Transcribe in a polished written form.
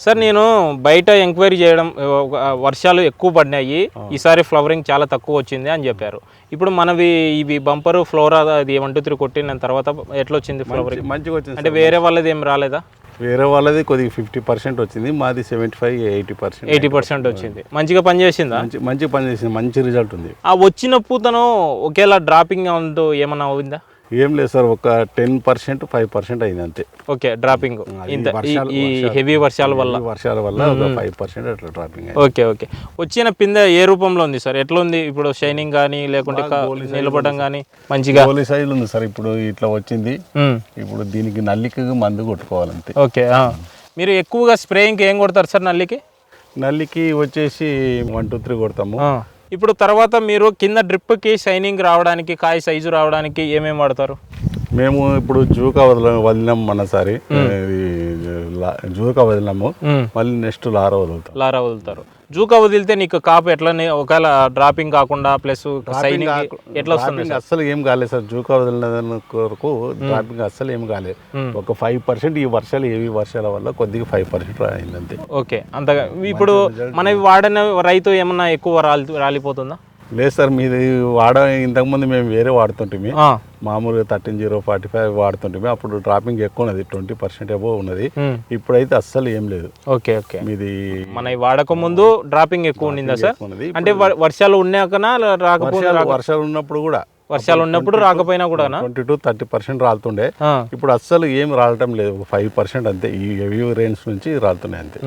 Sir నేను బయట enquiry చేయడం వర్షాలు ఎక్కువ పడినాయి, ఈసారి ఫ్లవరింగ్ చాలా తక్కువ వచ్చింది అని చెప్పారు. ఇప్పుడు మనవి ఇవి బంపరు ఫ్లోరా అది 1 2 3 కొట్టిన తర్వాత ఎట్లా వచ్చింది ఫ్లవరింగ్? మంచిగా వచ్చింది. అంటే వేరే వాళ్ళది ఏం రాలేదా? వేరే వాళ్ళది కొద్దిగా 50% వచ్చింది, మాది 75-80%. 80% వచ్చింది. మంచిగా పనిచేసిందా? మంచి పని చేసింది, మంచి రిజల్ట్ ఉంది. ఆ వచ్చిన పూతను ఒకేలా డ్రాపింగ్ ఉందో ఏమన్నా అయిందా? ఏం లేదు సార్, ఒక 10% 5% అయింది అంతే. ఓకే, డ్రాపింగ్ ఇంత ఈ హెవీ వర్షాల వల్ల ఒక 5% అట్లా డ్రాపింగ్. Okay okay. వచ్చిన పిందె ఏ రూపంలో ఉంది సార్? ఎట్లా ఉంది ఇప్పుడు? షైనింగ్ కానీ లేకుంటే నిలబడడం కానీ మంచిగా గోలీ సైజులు ఉంది సార్. ఇప్పుడు ఇట్లా వచ్చింది. ఇప్పుడు దీనికి నల్లికి మందు కొట్టుకోవాలంతే. ఓకే. మీరు ఎక్కువగా స్ప్రేయింగ్ ఏం కొడతారు సార్ నల్లికి? నల్లికి వచ్చేసి 1 2 3 కొడతాము. ఇప్పుడు తర్వాత మీరు కింద డ్రిప్కి షైనింగ్ రావడానికి, కాయ సైజు రావడానికి ఏమేమి వాడతారు? మేము ఇప్పుడు జూకా వదిలినాము మనసారి, జూకా వదిలినాము, మళ్ళీ నెక్స్ట్ లారా వదులుతారు. జూకా వదిలితే నీకు కాపు ఎట్లా, ఒకవేళ డ్రాపింగ్ కాకుండా ప్లస్ షైనింగ్ ఎట్లా వస్తుంది? అస్సలు ఏం కాలేదు సార్, జూకా వదిలిన కొరకు డ్రాపింగ్ అస్సలు ఏం కాలేదు. ఒక 5% ఈ వర్షాలు ఏవి వర్షాల వల్ల కొద్దిగా 5% అయింది అంతే. ఓకే, అంతగా. ఇప్పుడు మనవి వాడిన రైతు ఏమన్నా ఎక్కువ రాలిపోతుందా? లేదు సార్, మీది ఇంతకుముందు మేము వేరే వాడుతుంటే మామూలుగా 13-0-45 వాడుతుంటే అప్పుడు డ్రాపింగ్ ఎక్కువ ఉన్నది, 20% అబోవ్ ఉన్నది. ఇప్పుడైతే అస్సలు ఏం లేదు. Okay okay. మీది మన వాడక ముందు డ్రాపింగ్ ఎక్కువ ఉండిందా సార్? అంటే వర్షాలు ఉన్నాకనా రాకపోతే? వర్షాలు ఉన్నప్పుడు కూడా, వర్షాలు ఉన్నప్పుడు రాకపోయినా కూడా 20-30% రాలుతుండే. ఇప్పుడు అస్సలు ఏం రాలటం లేదు, 5% అంతే. ఈ హెవీ రెయిన్స్ నుంచి రాలుతున్నాయి అంతే.